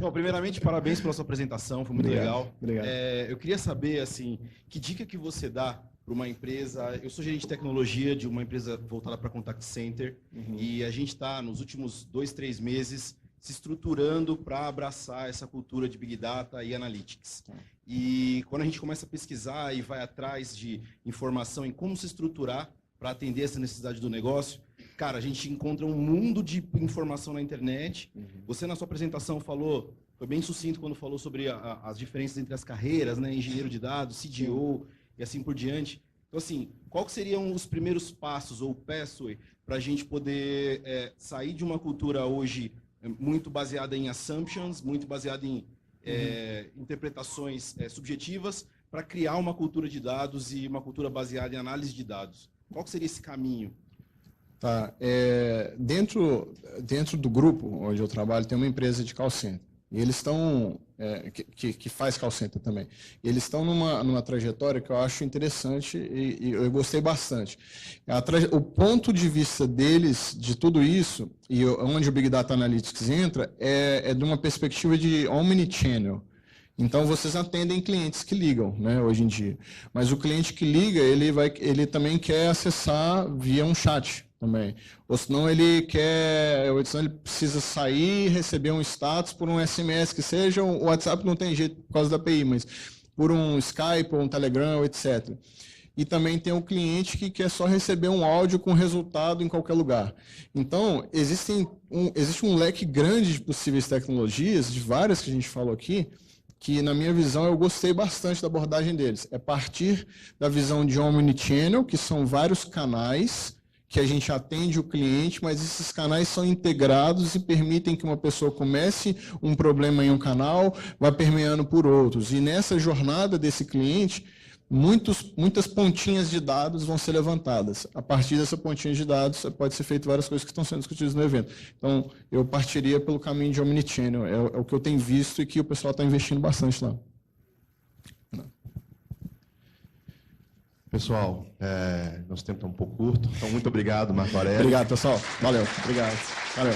Bom, primeiramente, parabéns pela sua apresentação, foi muito legal. Obrigado. Eu queria saber, assim, que dica que você dá para uma empresa... Eu sou gerente de tecnologia de uma empresa voltada para contact center, e a gente está, nos últimos 2, 3 meses, se estruturando para abraçar essa cultura de Big Data e Analytics. E quando a gente começa a pesquisar e vai atrás de informação em como se estruturar para atender essa necessidade do negócio, cara, a gente encontra um mundo de informação na internet. Você, na sua apresentação, foi bem sucinto quando falou sobre as diferenças entre as carreiras, né? Engenheiro de dados, CDO e assim por diante. Então, assim, qual seriam os primeiros passos ou pathway para a gente poder sair de uma cultura hoje muito baseada em assumptions, muito baseada em interpretações subjetivas, para criar uma cultura de dados e uma cultura baseada em análise de dados? Qual que seria esse caminho? Tá. Dentro do grupo onde eu trabalho, tem uma empresa de call center. E eles estão, que faz call center também. E eles estão numa trajetória que eu acho interessante e eu gostei bastante. O ponto de vista deles, de tudo isso, e onde o Big Data Analytics entra, é de uma perspectiva de omnichannel. Então, vocês atendem clientes que ligam, né, hoje em dia. Mas o cliente que liga, ele também quer acessar via um chat também. Ou senão ele precisa sair e receber um status por um SMS que seja. O WhatsApp não tem jeito por causa da API, mas por um Skype ou um Telegram, etc. e também tem o cliente que quer só receber um áudio com resultado em qualquer lugar. Então, existe um leque grande de possíveis tecnologias, de várias que a gente falou aqui, que, na minha visão, eu gostei bastante da abordagem deles. É partir da visão de Omnichannel, que são vários canais que a gente atende o cliente, mas esses canais são integrados e permitem que uma pessoa comece um problema em um canal, vá permeando por outros. E nessa jornada desse cliente, muitas pontinhas de dados vão ser levantadas. A partir dessa pontinha de dados, pode ser feito várias coisas que estão sendo discutidas no evento. Então, eu partiria pelo caminho de Omnichannel. É o que eu tenho visto e que o pessoal está investindo bastante lá. Pessoal, nosso tempo está um pouco curto, então muito obrigado, Marco Aurélio. Obrigado, pessoal. Valeu. Obrigado. Valeu.